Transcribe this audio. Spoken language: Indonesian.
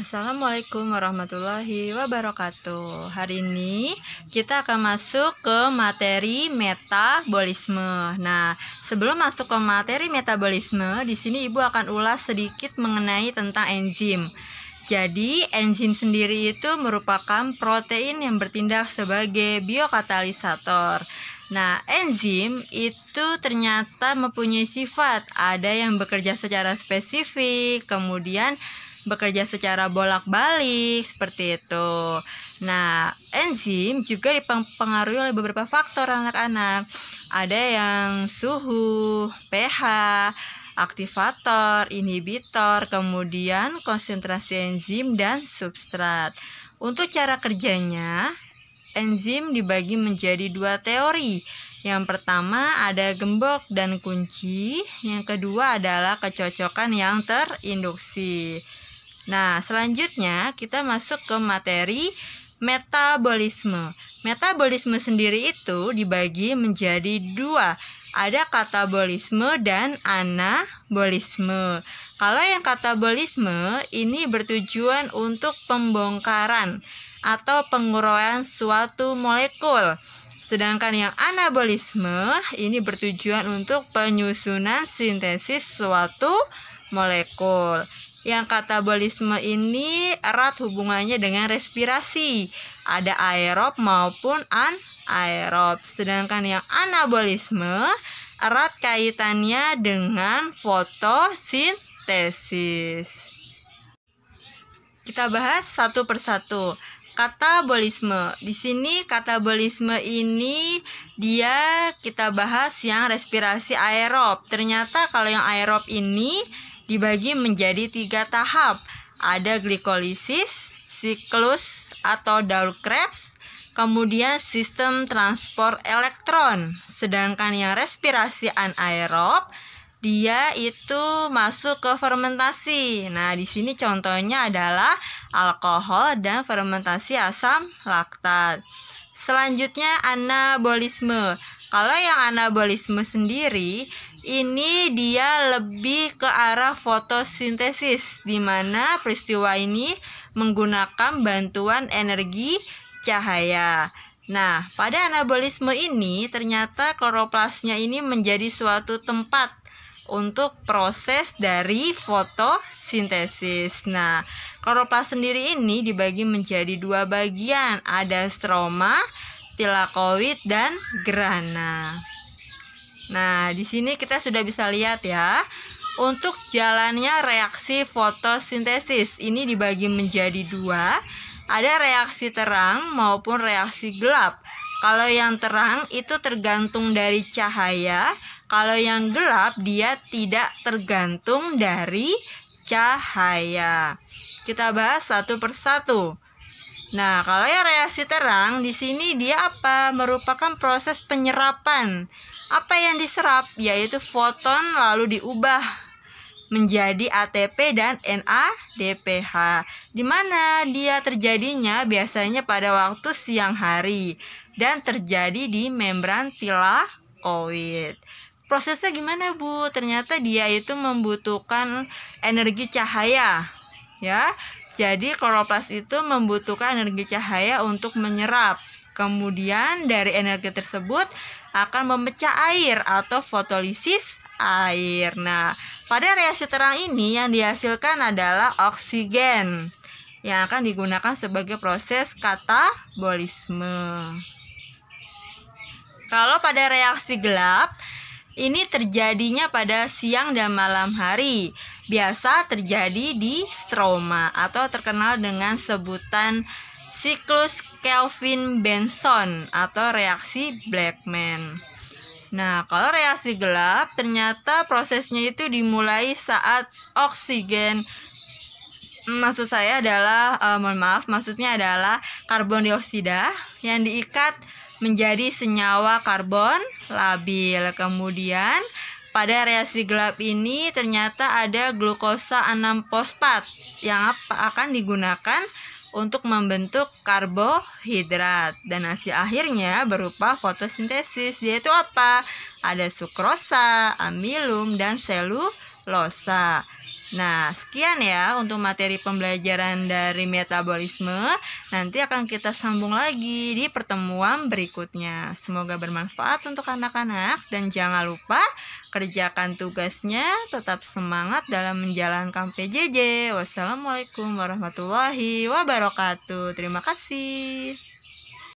Assalamualaikum warahmatullahi wabarakatuh. Hari ini kita akan masuk ke materi metabolisme. Nah, sebelum masuk ke materi metabolisme, di sini Ibu akan ulas sedikit mengenai tentang enzim. Jadi, enzim sendiri itu merupakan protein yang bertindak sebagai biokatalisator. Nah, enzim itu ternyata mempunyai sifat, ada yang bekerja secara spesifik, kemudian bekerja secara bolak-balik seperti itu. Nah, enzim juga dipengaruhi oleh beberapa faktor anak-anak. Ada yang suhu, pH, aktivator, inhibitor, kemudian konsentrasi enzim dan substrat. Untuk cara kerjanya, enzim dibagi menjadi dua teori. Yang pertama ada gembok dan kunci, yang kedua adalah kecocokan yang terinduksi. Nah, selanjutnya kita masuk ke materi metabolisme. Metabolisme sendiri itu dibagi menjadi dua. Ada katabolisme dan anabolisme. Kalau yang katabolisme ini bertujuan untuk pembongkaran atau penguraian suatu molekul. Sedangkan yang anabolisme ini bertujuan untuk penyusunan sintesis suatu molekul. Yang katabolisme ini erat hubungannya dengan respirasi. Ada aerob maupun anaerob. Sedangkan yang anabolisme erat kaitannya dengan fotosintesis. Kita bahas satu persatu. Katabolisme. Di sini katabolisme ini kita bahas yang respirasi aerob. Ternyata kalau yang aerob ini dibagi menjadi 3 tahap. Ada glikolisis, siklus atau Dahl-Krebs, kemudian sistem transport elektron. Sedangkan yang respirasi anaerob, dia itu masuk ke fermentasi. Nah, di sini contohnya adalah alkohol dan fermentasi asam laktat. Selanjutnya anabolisme. Kalau yang anabolisme sendiri, ini dia lebih ke arah fotosintesis, di mana peristiwa ini menggunakan bantuan energi cahaya. Nah, pada anabolisme ini ternyata kloroplasnya ini menjadi suatu tempat untuk proses dari fotosintesis. Nah, kloroplas sendiri ini dibagi menjadi 2 bagian, ada stroma, tilakoid, dan grana. Nah, di sini kita sudah bisa lihat ya. Untuk jalannya reaksi fotosintesis ini dibagi menjadi 2. Ada reaksi terang maupun reaksi gelap. Kalau yang terang itu tergantung dari cahaya. Kalau yang gelap dia tidak tergantung dari cahaya. Kita bahas satu persatu. Nah, kalau yang reaksi terang di sini dia apa? Merupakan proses penyerapan. Apa yang diserap? Yaitu foton lalu diubah menjadi ATP dan NADPH. Di mana dia terjadinya? Biasanya pada waktu siang hari dan terjadi di membran tilakoid. Prosesnya gimana, Bu? Ternyata dia itu membutuhkan energi cahaya, ya. Jadi kloroplas itu membutuhkan energi cahaya untuk menyerap. Kemudian dari energi tersebut akan memecah air atau fotolisis air. Nah, pada reaksi terang ini yang dihasilkan adalah oksigen yang akan digunakan sebagai proses katabolisme. Kalau pada reaksi gelap, ini terjadinya pada siang dan malam hari. Biasa terjadi di stroma atau terkenal dengan sebutan siklus Kelvin-Benson atau reaksi Blackman. Nah, kalau reaksi gelap ternyata prosesnya itu dimulai saat oksigen, maksudnya adalah karbon dioksida yang diikat menjadi senyawa karbon labil. Kemudian pada reaksi gelap ini ternyata ada glukosa 6-fosfat yang akan digunakan untuk membentuk karbohidrat. Dan hasil akhirnya berupa fotosintesis, yaitu apa? Ada sukrosa, amilum, dan selulosa. Nah, sekian ya untuk materi pembelajaran dari metabolisme. Nanti akan kita sambung lagi di pertemuan berikutnya. Semoga bermanfaat untuk anak-anak dan jangan lupa kerjakan tugasnya, tetap semangat dalam menjalankan PJJ. Wassalamualaikum warahmatullahi wabarakatuh. Terima kasih.